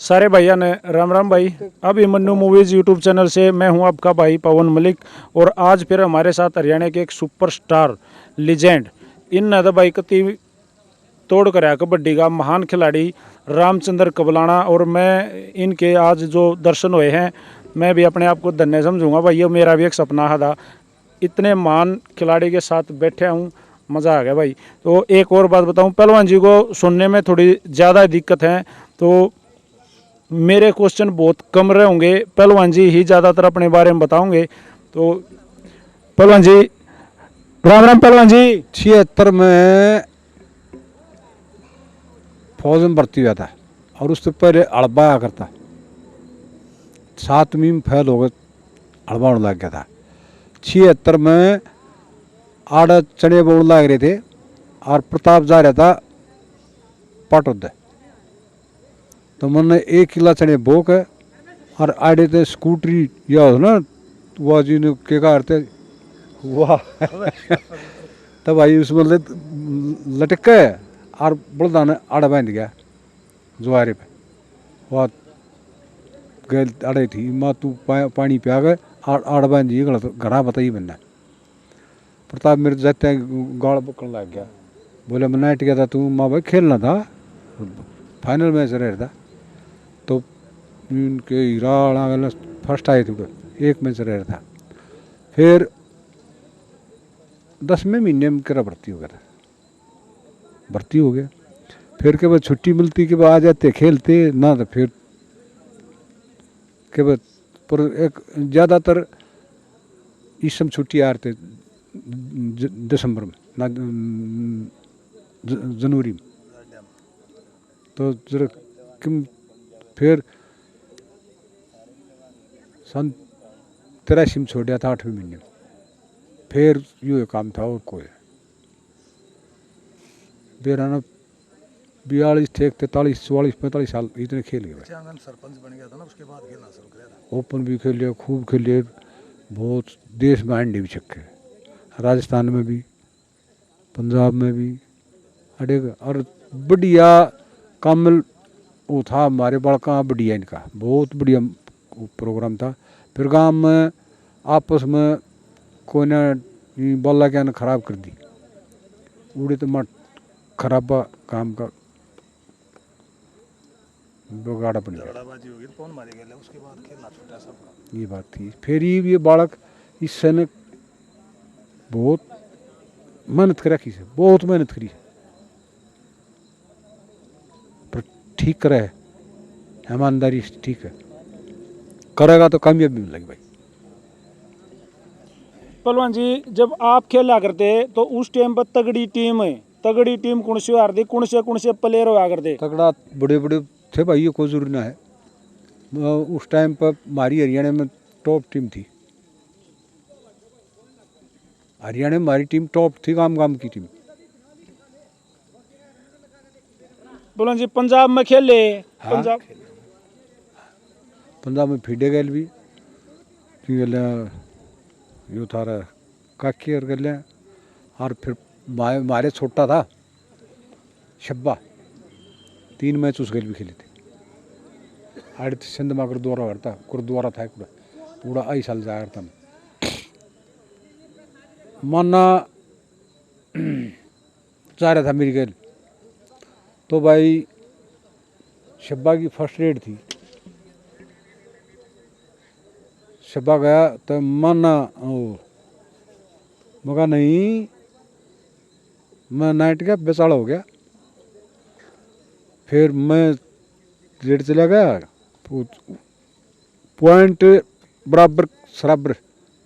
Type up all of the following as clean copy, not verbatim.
सारे भैया ने राम राम भाई। अभी मन्नू मूवीज यूट्यूब चैनल से मैं हूं आपका भाई पवन मलिक। और आज फिर हमारे साथ हरियाणा के एक सुपरस्टार लीजेंड इन नद भाई कति तोड़ कर कबड्डी का महान खिलाड़ी रामचंद्र कबलाना। और मैं इनके आज जो दर्शन हुए हैं मैं भी अपने आप को धन्य समझूंगा भाई। ये मेरा भी एक सपना था, इतने महान खिलाड़ी के साथ बैठे हूँ, मज़ा आ गया भाई। तो एक और बात बताऊं, पहलवान जी को सुनने में थोड़ी ज़्यादा दिक्कत है, तो मेरे क्वेश्चन बहुत कम रहे होंगे, पहलवान जी ही ज़्यादातर अपने बारे में बताओगे। तो पहलवान जी राम राम। पहलवान जी 76 में फौज में भर्ती हुआ था और उससे पहले अड़बा आया करता। 7वीं में फेल हो गए, अड़बा होने लग गया था। 76 में आड़ चने बोने लग रहे थे और प्रताप जा रहा था पाटोद। तो मैंने 1 किला चने बो के और आड़े थे स्कूटरी या हो ना वह जी ने के कारते वाह तब भाई उसमें लटक के और बड़दा ने आड़ा बांध गया जुआरे पे। वह गए अड़े थी माँ तू पानी पिया गए और आड़ बांध जी घड़ा बताई बनना। प्रताप मेरे जाते गाड़ पकड़ने लग गया, बोले मैं नाइट गया था तू माँ भाई खेलना था, फाइनल मैच रह था। तो उनके हीरा फर्स्ट आए थे, 1 मैच रह था। फिर 10वें महीने में करा भर्ती हो गया था, भर्ती हो गया। फिर के बाद छुट्टी मिलती के बाद आ जाते खेलते ना, तो फिर के बाद पर एक ज़्यादातर इस समय छुट्टी आ रहे थे दिसंबर में ना जनवरी में। तो जरा क्यों फिर सन 83 में छोड़ दिया था 8वें महीने में। फिर यूँ काम था और कोई बेराना 42 थे 43 44 45 साल इतने खेल गए। सरपंच बन गया था ना, उसके बाद खेलना शुरू किया। ओपन भी खेले, खूब खेले, बहुत देश में अंडे भी छक्के, राजस्थान में भी पंजाब में भी अड़े। और बढ़िया कामल वो था हमारे बड़का, बढ़िया इनका बहुत बढ़िया प्रोग्राम था। फिर गांव में आपस में कोई ना बोला क्या ना खराब कर दी, उड़े तो मत खराब काम का बिगाड़ा बन गया। उसके बाद खेलना छूटा सबका। ये बात थी। फिर ये बालक इससे ने बहुत मेहनत कर रखी से, बहुत मेहनत करी पर ठीक करे, ईमानदारी से ठीक है, करेगा तो कामयाबी मिलेगी भाई। पहलवान जी जब आप खेला करते तो उस टाइम पर तगड़ी टीम है, तगड़ी टीम कौन सी हारती, कौन से प्लेयर हुआ करते? तगड़ा बड़े बड़े थे भाई, ये कोई जरूरी ना है। उस टाइम पर हमारी हरियाणा में टॉप टीम थी, हरियाणा में हमारी टीम टॉप थी, गाम गाम की टीम। पहलवान जी पंजाब में खेले? हाँ, पंजाब में फीडे गए भी यू थारा काकी और गल। और फिर मारे छोटा था शब्बा, 3 मैच उस गल भी खेले थे। आड़े सिंध में गुरुद्वारा था पूरा 2 साल जाया करता माना जा रहा था मेरी गल। तो भाई शब्बा की फर्स्ट रेड थी, शब्बा गया तो माना मगा नहीं, मैं नाइट का बेचाड़ा हो गया। फिर मैं रेड चला गया, पॉइंट बराबर सराबर।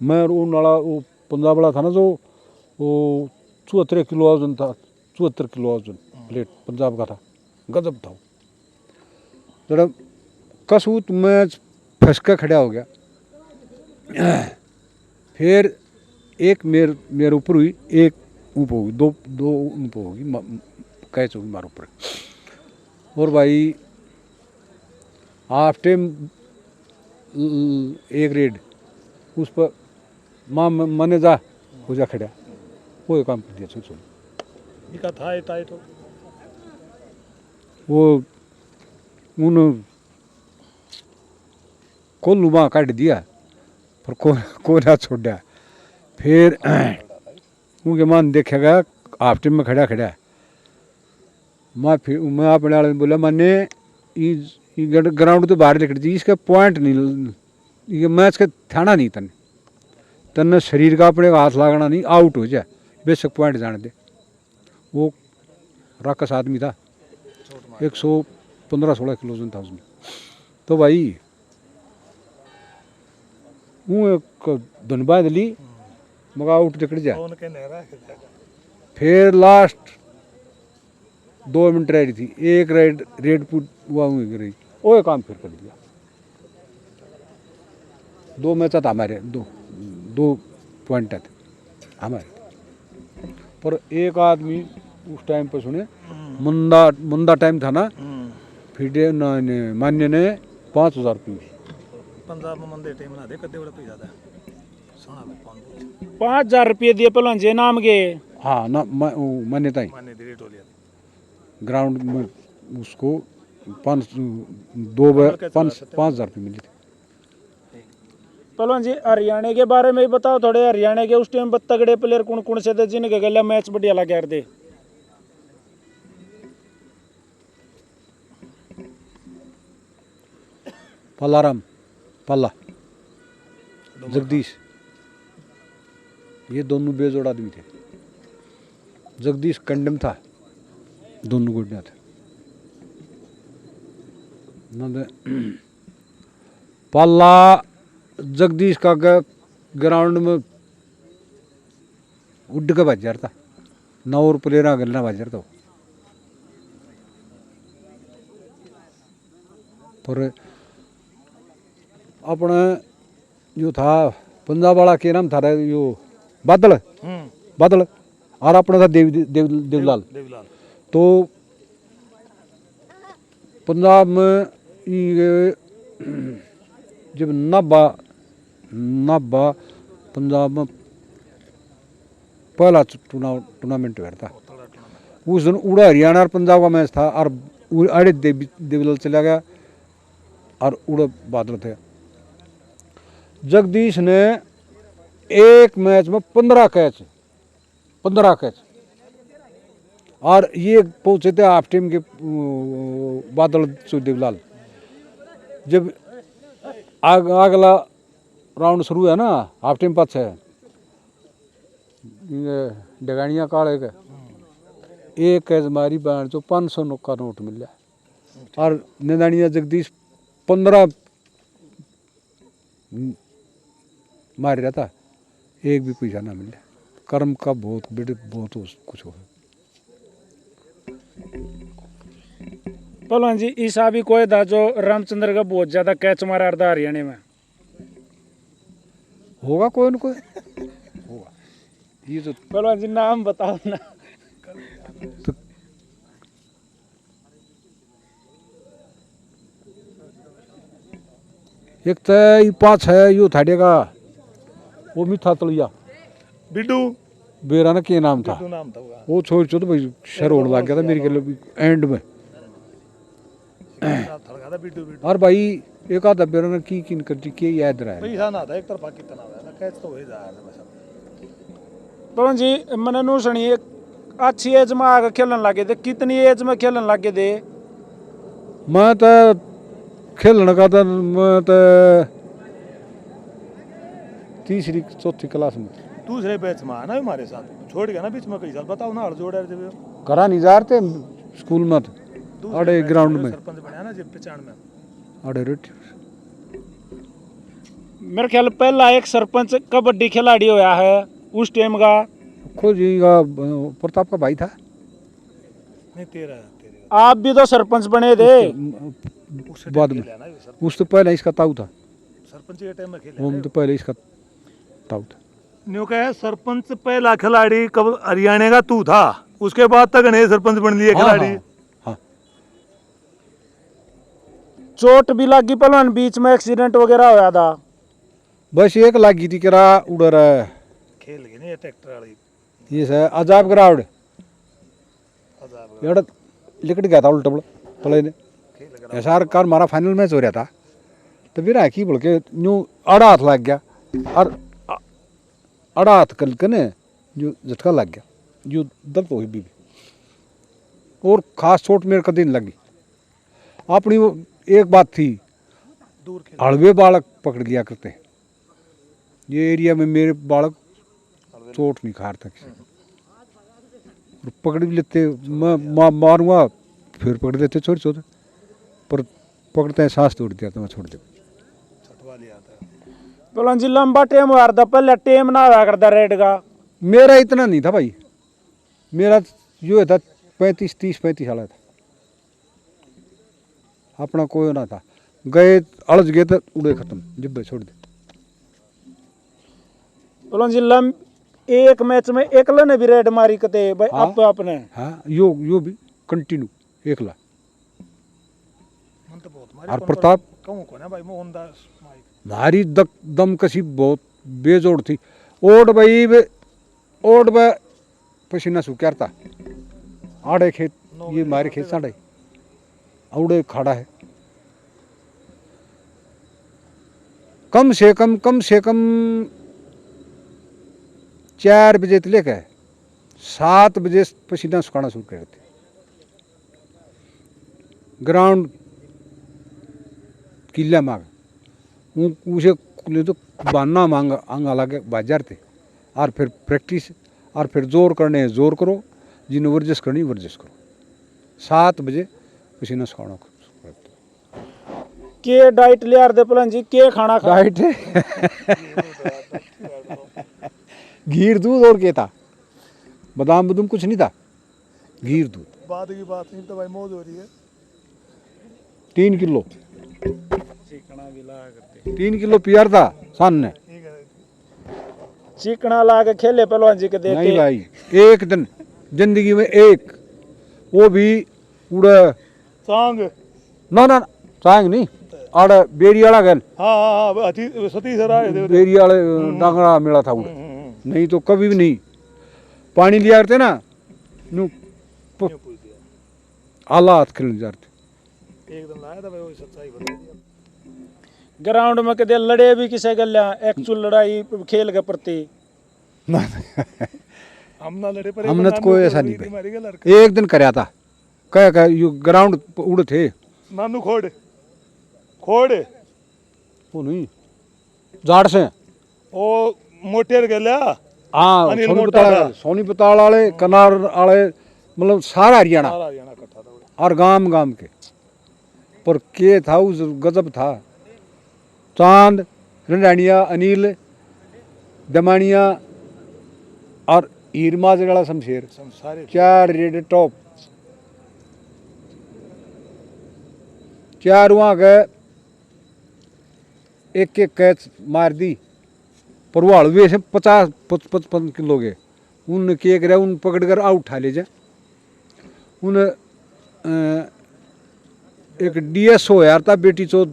मैं वो नाला वो पंजाब वाला था ना, जो वो 74 किलो वजन था, 74 किलो वजन प्लेट पंजाब का था, गजब था। जरा कसूत मैच फंस के खड़ा हो गया। फिर एक मेरे ऊपर हुई, एक ऊपर होगी, दो ऊपर होगी, कैच होगी मारे ऊपर। और भाई हाफ टाइम एक रेड उस पर माँ मने जा हो जा खड़ा, वो काम कर दिया छोड़ था तो वो उन कोल्लू वहाँ काट दिया, पर को ना छोड़ा। फिर उनके मन देखेगा हाफ टाइम में खड़ा खड़ा। मैं अपने वाले ने बोला मैंने ग्राउंड तो बाहर निकल दी, इसका पॉइंट नहीं, ये मैच का थाना नहीं तन तन शरीर का अपने हाथ लागना नहीं, आउट हो जाए बेशक पॉइंट जाने दे। वो राकस आदमी था, 115-16 किलो वजन था उसमें। तो भाई वो एक धन बांध ली, मगर आउट निकल जाए। फिर लास्ट 2 मिनट रह रही थी, एक रेड पुट हुआ हुई रही, वो काम फिर कर दिया। 2 मैच था हमारे, दो पॉइंट थे हमारे। पर एक आदमी उस टाइम पर सुने, मंदा टाइम था ना, फिर मान्य ने 5,000 रुपये पंजाब में मंदे टाइम ना दे कदे बड़ा पैसा था सोना में 5,000 रुपये दिए पहलवान जी नाम के। हाँ ना, मान्यता ही माने दे टोलिया ग्राउंड में उसको 5,000 रुपये मिले थे। पहलवान जी हरियाणा के बारे में भी बताओ थोड़े, हरियाणा के उस टाइम पर तगड़े प्लेयर कौन कौन से थे जिनके गले मैच बढ़िया लगे थे? पल्लाराम, पल्ला, जगदीश, ये दोनों बेजोड़ आदमी थे। जगदीश कंडम था, दोनों गुड़िया थे। पल्ला जगदीश का ग्राउंड में उड़ के बज जाता, 9 प्लेयर गलना बज जाता। पर अपने जो था पंजाब वाला के नाम था यो बादल, बादल, और अपना था देवलाल। तो पंजाब में ये जब नाबा पंजाब में पहला टूर्नामेंट हुआ था, उस दिन उड़ा हरियाणा और पंजाब का मैच था, और अड़े देवलाल चला गया और उड़ा बादल थे। जगदीश ने एक मैच में 15 कैच, और ये पहुंचे थे हाफ टीम के बादल देवलाल। जब अगला राउंड शुरू है ना, हाफ टीम पास है डगानिया काले के, एक कैच मारी बाहर जो 500 का नोट मिल जाए, और निदानिया जगदीश 15 मार रहा था, एक भी पैसा ना मिले। कर्म का बहुत कुछ हो। पहलवान जी ईसा भी कोई था जो रामचंद्र का बहुत ज्यादा कैच मारा था हरियाणा में? होगा कोई न कोई होगा। ये तो पहलवान जी नाम बताओ ना। तो एक तो ये 5 है, यो थाड़े का वो मिठा तलिया बिड्डू बेरा ना के नाम था, बिड्डू नाम था वो वो छोड़ तो भाई शर होने लग गया था मेरे के एंड में। थड़का था बिड्डू बिड्डू और भाई एक आधा बेरा ने की किन करती के याद रहा है। पैसा ना था एक तरफा कितना है ना कैच तो हो ही जाए ना बस। पवन जी मैंने नू सुनी अच्छी एज में आगे खेलन लगे थे, कितनी एज में खेलन लगे थे? मैं तो खेलने का था, मैं तो 3री-4थी क्लास में। दूसरे बैच में आना हमारे साथ छोड़ गया ना बीच में कई साल, बताओ ना हड़ जोड़ा थे करा नहीं जा रहे थे स्कूल में, तो अड़े ग्राउंड में सरपंच बना ना जब 95 में अड़े रोटी। मेरे ख्याल पहला एक सरपंच कबड्डी खिलाड़ी होया है उस टाइम का। खुद जी का प्रताप का भाई था। नहीं तेरा आप भी तो सरपंच बने थे बाद में, उस तो पहले इसका ताऊ था, सरपंच के टाइम में खेले वो तो पहले इसका ताऊ था। न्यू कहे सरपंच पहला खिलाड़ी कब हरियाणा का तू था, उसके बाद तक नए सरपंच बन लिए खिलाड़ी। हाँ। चोट भी लगी पहलवान, बीच में एक्सीडेंट वगैरह होया था? बस एक लागी थी करा उड़ रहा है खेल गए नहीं ट्रैक्टर वाली ये है अजाब ग्राउंड एड़ा लिकट गया था उल्टा प्ले ने। ऐसा कार मारा फाइनल मैच हो रहा था, तो मेरा की बोल के यूँ आड़ा हाथ लग गया और आड़ा हाथ कल के ने जो झटका लग गया जो दर्द हुई भी और खास चोट मेरे कभी नहीं लगी। अपनी वो एक बात थी, दूर खेल हड़वे बालक पकड़ लिया करते हैं। ये एरिया में मेरे बालक चोट नहीं खा रहा किसी और पकड़ भी लेते, मैं मारूंगा फिर पकड़ देते छोटे छोटे, पर पकड़ते हैं सांस तोड़ दिया तो मैं छोड़ देता। छटवा लिया था। पहलवान जी लंबा टेम हारदा पहले टेम ना हुआ करता रेड का। मेरा इतना नहीं था भाई, मेरा जो था 35 साल था, अपना कोई ना था। गए अड़ज गए तो उड़े खत्म, जिब्बे छोड़ दे। पहलवान जी एक मैच में एकला ने भी रेड मारी कते भाई हाँ। आपने। हाँ यो भी कंटिन्यू एकला। मन तो बहुत मारी और प्रताप कहूँ कौन है भाई मोहनदास माइक। भारी दम कसी बहुत बेजोड़ थी। ओड बे पसीना सूख्यारता आड़े खेत ये मारे खेत साढ़े औड़े खड़ा है। कम से कम 4 बजे से लेकर 7 बजे पसीना सुखाना शुरू कर देते। ग्राउंड किला मांग उसे तो बाना मांग आंगा लगे बाजार थे और फिर प्रैक्टिस और फिर जोर करने हैं जोर करो, जिन वर्जिश करनी वर्जिश करो। 7 बजे पसीना सुखाना के डाइट ले आर दे पहलवान जी के खाना खा डाइट घीर दूध और क्या था, बादाम बदूम कुछ नहीं था, घीर दूध। बाद की बात नहीं तो भाई मौज हो रही है। 3 किलो चिकना भी ला करते 3 किलो पियार था सन ने। ठीक है। चिकना ला के खेले पहलवान जी के देते। नहीं भाई, एक दिन जिंदगी में एक, वो भी उड़ा सांग। ना चांग नहीं आड़ बेरी वाला गल हाँ सतीश सर आए थे। बेरी वाले डांगड़ा मिला था उड़ा, नहीं तो कभी भी नहीं। पानी लिया करते ना नू आला हाथ खेलने जाते। एक दिन लाया था भाई, वो सच्चाई बता दिया। ग्राउंड में कदे लड़े भी किसे गल्या एक्चुअल लड़ाई खेल के प्रति। हम ना लड़े पर हमने तो कोई ऐसा नहीं मारी गया लड़का। भाई। एक दिन कराया था कह यू ग्राउंड उड़ थे नानू खोड़ वो नहीं जाड़ से ओ मोटेर गया। हाँ अनिल मोटा था। सोनीपताल वाले कनार वाले मतलब सारा हरियाणा सारा हरियाणा इकट्ठा था वो। और गांव के पर के था उस गजब था। चांद रंडानिया अनिल दमानिया और हीरमाज वाला शमशेर, सब सारे 4 रेड टॉप, 4 वहाँ गए, एक कैच मार दी। पर वो हड़वे से 50-55 किलो के उन के करे उन पकड़ कर आउट उठा ले जाए। उन एक डीएस हो यार था बेटी चो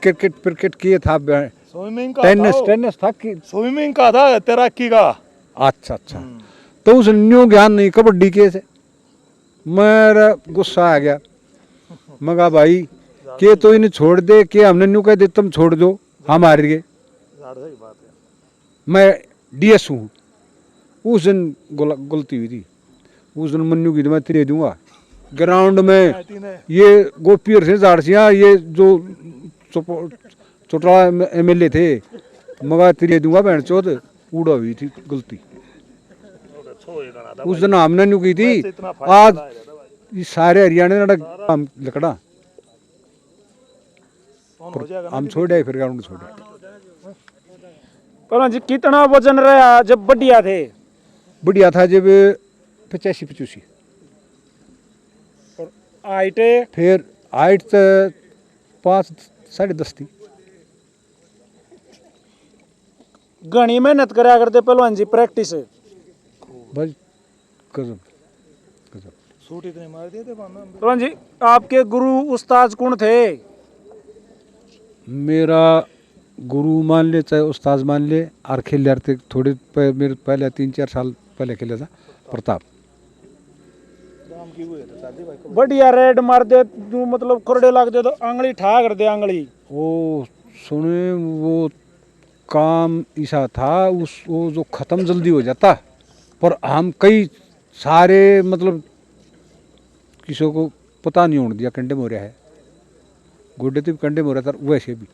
क्रिकेट किए था, स्विमिंग का था। टेनिस था कि स्विमिंग का था, तैराकी का। अच्छा तो उस न्यू ज्ञान नहीं कबड्डी के से मेरा गुस्सा आ गया। मगा भाई के तो इन्हें छोड़ दे, के हमने न्यू कह दे तुम छोड़ दो हम हार गए। सही बात है। मैं डीएस हूँ। उस दिन गलती हुई थी, उस दिन मन्नू की मैं तेरे दूंगा ग्राउंड में। ये गोपियर से झाड़सियाँ ये जो चौटाला MLA थे, मगा तेरे दूंगा बहन चौथ उड़ा हुई थी गलती। उस दिन हमने न्यू की थी, आज ये सारे हरियाणा हम लकड़ा हम छोड़े फिर ग्राउंड छोड़े। पहलवान जी कितना वजन रहा जब बढ़िया थे? बढ़िया था जब 85-85। और हाइट फिर हाइट तो 5-10.5 थी। घनी मेहनत करा करते पहलवान जी प्रैक्टिस। बस गजब गजब। सूट इतने मार दिए थे पहलवान जी आपके गुरु उस्ताद कौन थे? मेरा गुरु मान ले चाहे उस्ताद मान ले, और खेल थे थोड़े मेरे पहले 3-4 साल पहले खेला था प्रताप। बढ़िया रेड मार दे तू, मतलब कोरडे लाग दे तो आंगली ठा कर दे आंगली। वो सुने वो काम ऐसा था उस वो जो ख़त्म जल्दी हो जाता, पर हम कई सारे मतलब किसी को पता नहीं होने दिया कंडे मोरिया है, गोडे तो भी कंडे मोरिया था वैसे भी।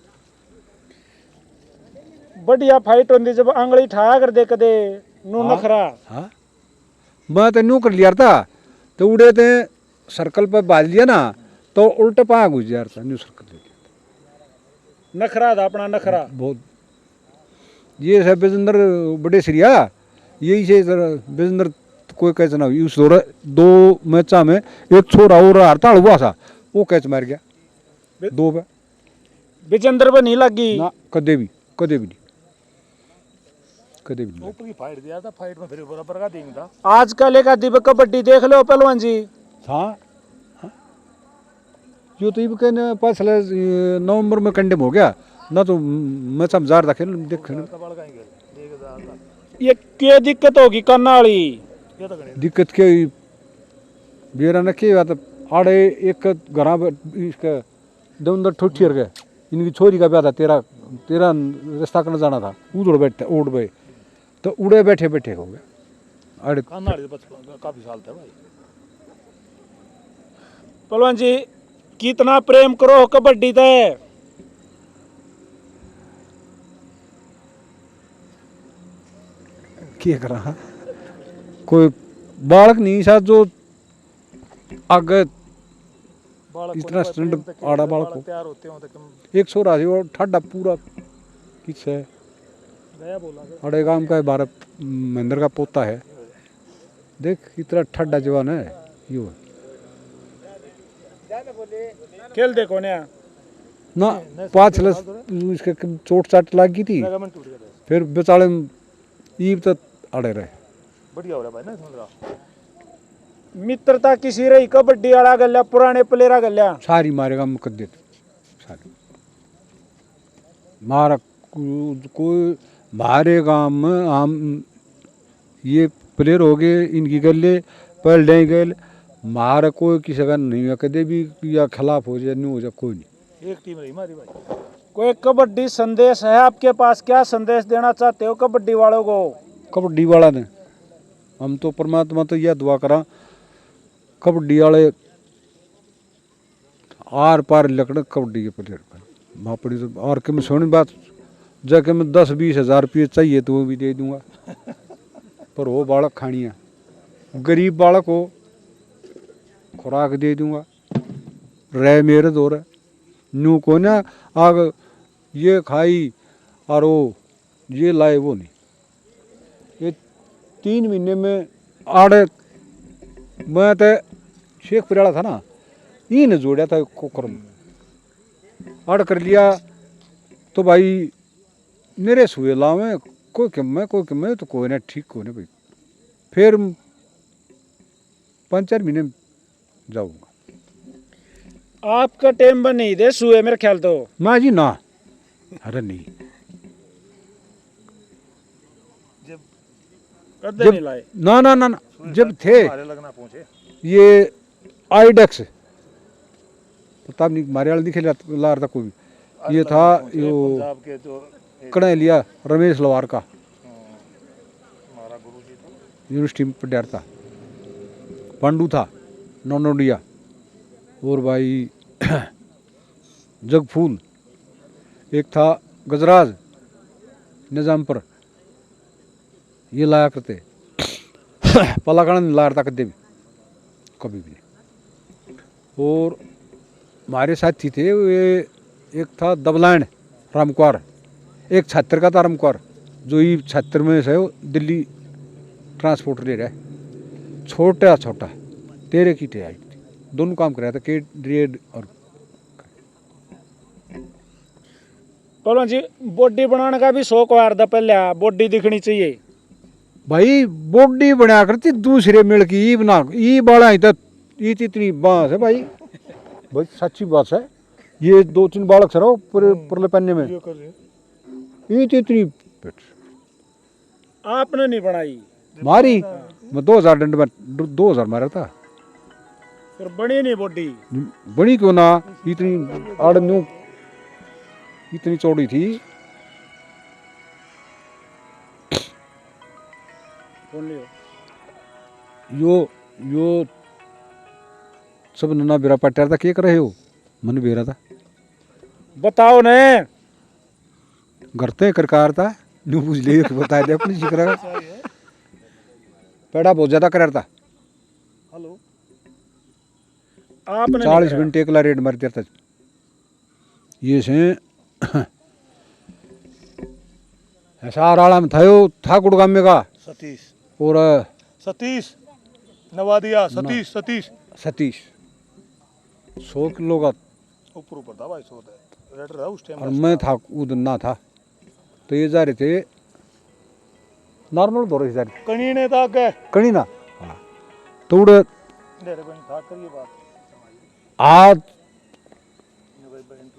बढ़िया फाइट होती जब आंगली ठा कर दे कदे नू नखरा। हाँ मैं तो न्यू कर लिया था, तो उड़े थे सर्कल पर बाज लिया ना तो उल्टे पाँव घुस जा था, न्यू सर्कल ले लिया नखरा था अपना नखरा। बहुत। ये सब बेजंदर बड़े सिरिया यही से बेजंदर कोई कैच ना हुई उस दो मैचा में। एक छोरा और हड़ताल हुआ था, वो कैच मार गया 2 पे। विजेंद्र पे नहीं लगी ना कदे भी नहीं, कदे भी नहीं। ऊपर की फाइट दिया था, फाइट में फिर बराबर का देंगे था। आजकल एक आदि कबड्डी देख लो पहलवान जी। हाँ हाँ। जो तो ये कहने पिछले नवंबर में कंडेम हो गया ना, तो मैच हम जार रखे देख ये क्या दिक्कत होगी करना वाली। दिक्कत क्या बेरा न के बात आड़े एक घरा इसका दमदर ठोठी गए, इनकी छोरी का ब्याह था, तेरा रिश्ता करने जाना था, उड़ बैठते उड़ गए तो उड़े बैठे बैठे हो गया आड़े। काफी साल थे भाई। पहलवान जी कितना प्रेम करो कबड्डी ते। क्या कर रहा कोई बालक नहीं सा जो आगे इतना स्टैंड आड़ा बालक हो। तैयार होते हो तो एक छोरा थी वो ठाडा पूरा किस है गया बोला अड़े गांव का 12 महेंद्र का पोता है, देख इतना ठंडा जवान है यो। खेल देखो ने ना पाँच इसके चोट चाट लग गई थी, फिर बेचारे ईब तक अड़े रहे। बढ़िया हो रहा भाई ना समझ रहा। मित्रता किसी रही कबड्डी वाला गल्या पुराने प्लेयरा गल्या सारी मारेगा मुकद्दे सारी मारा कोई मारे गांव में हम ये प्लेयर हो गए इनकी गले पहल डे गए मारा कोई किसी का नहीं है कदे भी या खिलाफ हो जाए नहीं हो जाए कोई नहीं। एक टीम रही हमारी भाई। कोई कबड्डी संदेश है आपके पास, क्या संदेश देना चाहते हो कबड्डी वालों को। कबड्डी वाला ने हम तो परमात्मा तो यह दुआ करा कबड्डी वाले आर पार लकड़ कबड्डी के प्लेयर मापड़ी तो और कि मैं सोनी बात जाके मैं 10-20 हज़ार रुपये चाहिए तो वो भी दे दूंगा, पर वो बालक खानी है गरीब बालक हो खुराक दे दूंगा रह मेरे दौर है न्यू को ना आग ये खाई और वो ये लाए वो नहीं। ये 3 महीने में आड़े मैं तो शेखपुर वाला था ना ये ने जोड़ा था कोकरम आड़ कर लिया तो भाई मेरे सुए लावे कोई कम में तो कोई ना ठीक को नहीं भाई, फिर 5-4 महीने में जाऊंगा। आपका टाइम बन नहीं दे सुए मेरे ख्याल तो। ना जी ना, अरे नहीं कदे नहीं लाए ना ना ना, ना जब थे लगना पहुंचे ये आईडेक्स पता नहीं मारे वाले दिखे ला रहा था कोई भी, ये था यो पंजाब के जो कड़े लिया रमेश लवार का हमारा गुरुजी था यूनिवर्सिटी में पढ़ा था, पांडू था नौनोडिया और भाई जगफूल एक था गजराज निजाम पर, ये लाया करते पलाकड़ा नहीं लाया था कभी भी। और हमारे साथी थे ये एक था दबलाइन रामकुआर, एक छात्र का था रामकुआर जो ये छात्र में से दिल्ली ट्रांसपोर्ट ले रहा है, छोटा 13 की आई थी, दोनों काम कर रहा था के ड्रेड और। पहलवान जी बॉडी बनाने का भी शौक वार था पहले, बॉडी दिखनी चाहिए भाई बॉडी बना करती दूसरे मिल की ई बना ई बाड़ा इतनी बांस है भाई भाई सच्ची बात है, ये 2-3 बालक सर पूरे पुरले पन्ने में इतनी आपने नहीं बनाई मारी मैं 2000 दंड में 2000 मारा था फिर बड़ी नहीं बॉडी। बड़ी क्यों ना, इतनी आड़ न्यू इतनी चौड़ी थी। बोल लियो। यो सब नन्ना बेरा पट्टा था, क्या कर रहे हो? मन बेरा था, बताओ ने। करते करकार था, न्यू पूछ ले बता दे अपनी जिक्र। पेड़ा बहुत ज्यादा कर था, हेलो आपने 40 घंटे एकला रेड मारते था ये से। ऐसा राड़ा में था गुड़गाम में का, सतीश और सतीश नवादिया सतीश सतीश सतीश 100 किलो का, ऊपर ऊपर था भाई, सो रेडर था उस टाइम। और मैं था उधर ना था, तो ये जा रहे थे नॉर्मल दौरे जा रहे कणी ने था के कहीं ना। हाँ, तो उड़ डेरे बन था करिए बात। आज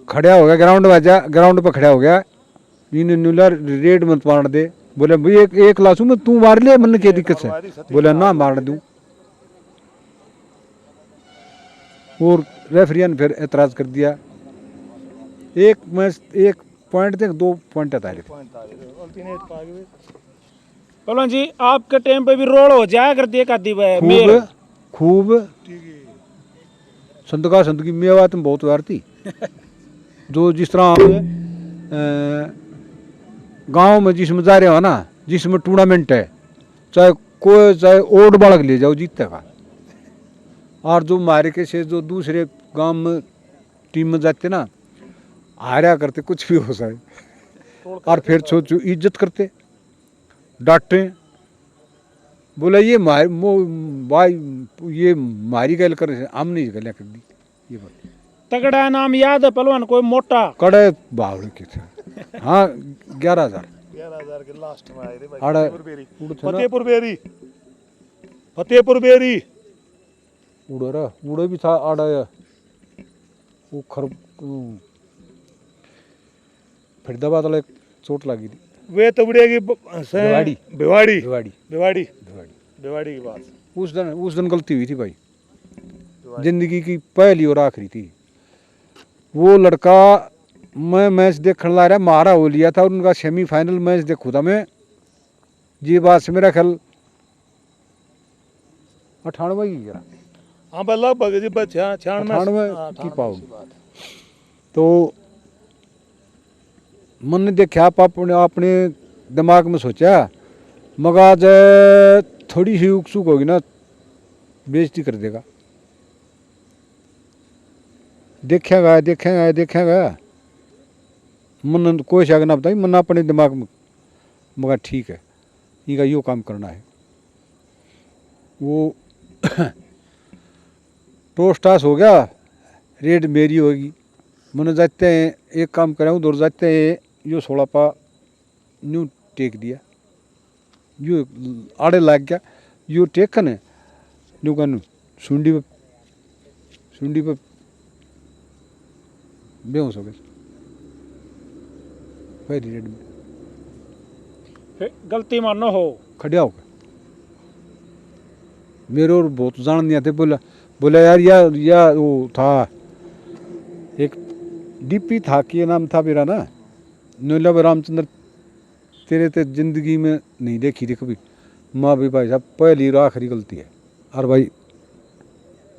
खड़ा हो गया ग्राउंड पे खड़ा हो गया। इन न्यूलर रेड मत मार दे, बोले भाई एक लाशू में तू मार ले, मन क्या दिक्कत है? बोले ना मार दूं। और रेफरिया ने फिर एतराज कर दिया। एक मैच 1 पॉइंट थे, 2 पॉइंट आता है। अल्टरनेट पा गए। पहलवान जी आपके टाइम पे भी रोड हो जाया कर दिए कादी खूब खूब ठीक है। संत की मेवा तुम बहुत वार थी। जो जिस तरह हम गांव में जिसमें जा रहे हो ना, जिसमें टूर्नामेंट है, चाहे ओड बालक ले जाओ जीतेगा। और जो मारे के से जो दूसरे गांव में टीम में जाते ना, हारा करते कुछ भी हो जाए, और फिर सोचो इज्जत करते, डांटे, बोला ये भाई ये मारी गल कर, हम नहीं गलियां कर दी। ये बात तगड़ा नाम याद है पहलवान कोई मोटा? कड़े बावड़ के थे। हाँ 11,000 11,000 के लास्ट में आए थे भाई। आड़ा फतेहपुर बेरी उड़ थे ना, फतेहपुर बेरी उड़े भी था आड़ा वो फरीदाबाद वाला एक चोट लगी थी। वे तबड़े की भिवाड़ी। भिवाड़ी भिवाड़ी भिवाड़ी भिवाड़ी भिवाड़ी की बात। उस दिन गलती हुई थी भाई, जिंदगी की पहली और आखिरी थी। वो लड़का मैं मैच देखने ला रहा, मारा हो लिया था, उनका सेमीफाइनल मैच देखू था मैं। ये बात से मेरा ख्याल 98 की गिरा, हाँ बल्ला भगत 98 की पाओ। तो मन ने देखा, अपने दिमाग में सोचा, मगर आज थोड़ी सी उत्सुक होगी ना, बेइज्जती कर देगा। देखेगा मन कोई शाग ना बताई, मन अपने दिमाग में, मगर ठीक है इनका यो काम करना है। वो टोस टास हो गया, रेड मेरी होगी। मन जाते हैं एक काम करें, उधर जाते हैं, यो 16 पा न्यू टेक दिया, यो आड़े लग गया, यो टेकन है न्यू का सुंडी पे बेहोश हो गए पहली रेड में। फिर गलती मानो हो खड़ा हो गया, मेरे और बहुत जान नहीं आते। बोला यार या वो था एक डीपी था, कि नाम था मेरा ना, नीलम रामचंद्र, तेरे ते जिंदगी में नहीं देखी थी कभी। माँ भी भाई साहब पहली और आखिरी गलती है, और भाई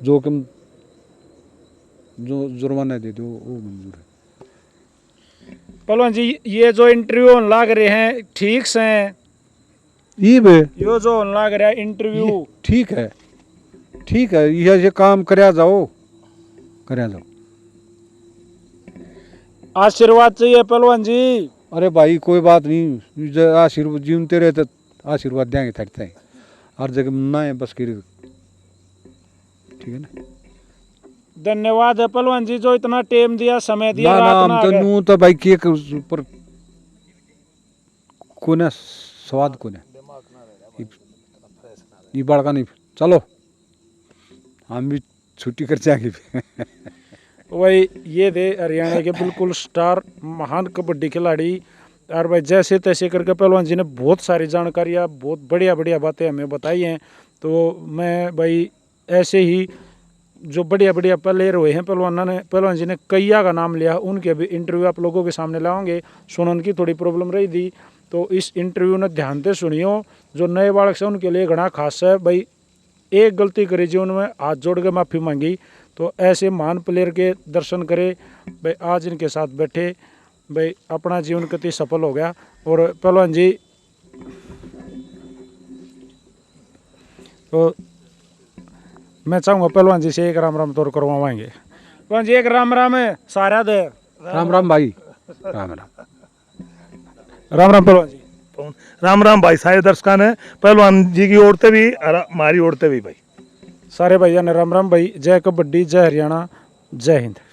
जोखिम जो जुर्माना दे दो वो मंजूर है। पहलवान जी ये जो इंटरव्यू लाग रहे हैं ठीक से हैं? ये बे यो जो लाग रहा है इंटरव्यू ठीक है, ये काम करया जाओ। आशीर्वाद चाहिए पहलवान जी। अरे भाई कोई बात नहीं, आशीर्वाद जीवते रहे तो आशीर्वाद देंगे थकते हैं, हर जगह ना है बस कर, ठीक है ना। धन्यवाद है पहलवान जी जो इतना टाइम दिया, समय दिया। ना रात हम ना तो आ गए। नू तो भाई केक ऊपर कोने स्वाद कोने ये बड़का नहीं। चलो हम भी छुट्टी कर जाएंगे। वही ये थे हरियाणा के बिल्कुल स्टार महान कबड्डी खिलाड़ी। और भाई जैसे तैसे करके पहलवान जी ने बहुत सारी जानकारियाँ, बहुत बढ़िया बढ़िया बातें हमें बताई हैं। तो मैं भाई ऐसे ही जो बढ़िया बढ़िया प्लेयर हुए हैं पहलवान जी ने कईया का नाम लिया, उनके भी इंटरव्यू आप लोगों के सामने लाओगे। सुनन की थोड़ी प्रॉब्लम रही थी, तो इस इंटरव्यू ने ध्यान से सुनियो। जो नए बालक से उनके लिए घना खास है भाई। एक गलती करी जीवन में हाथ जोड़ के माफ़ी मांगी, तो ऐसे महान प्लेयर के दर्शन करे भाई। आज इनके साथ बैठे भाई, अपना जीवन कति सफल हो गया। और पहलवान जी तो मैं चाहूँगा पहलवान जी से एक राम राम तौर करवाएंगे। पहलवान जी एक राम राम है सारा दे। राम राम भाई, राम राम। राम राम पहलवान जी। राम राम भाई। सारे दर्शकों ने पहलवान जी की ओर से भी और हमारी ओर से भी भाई। सारे भैया ने राम राम भाई। जय कबड्डी, जय हरियाणा, जय हिंद।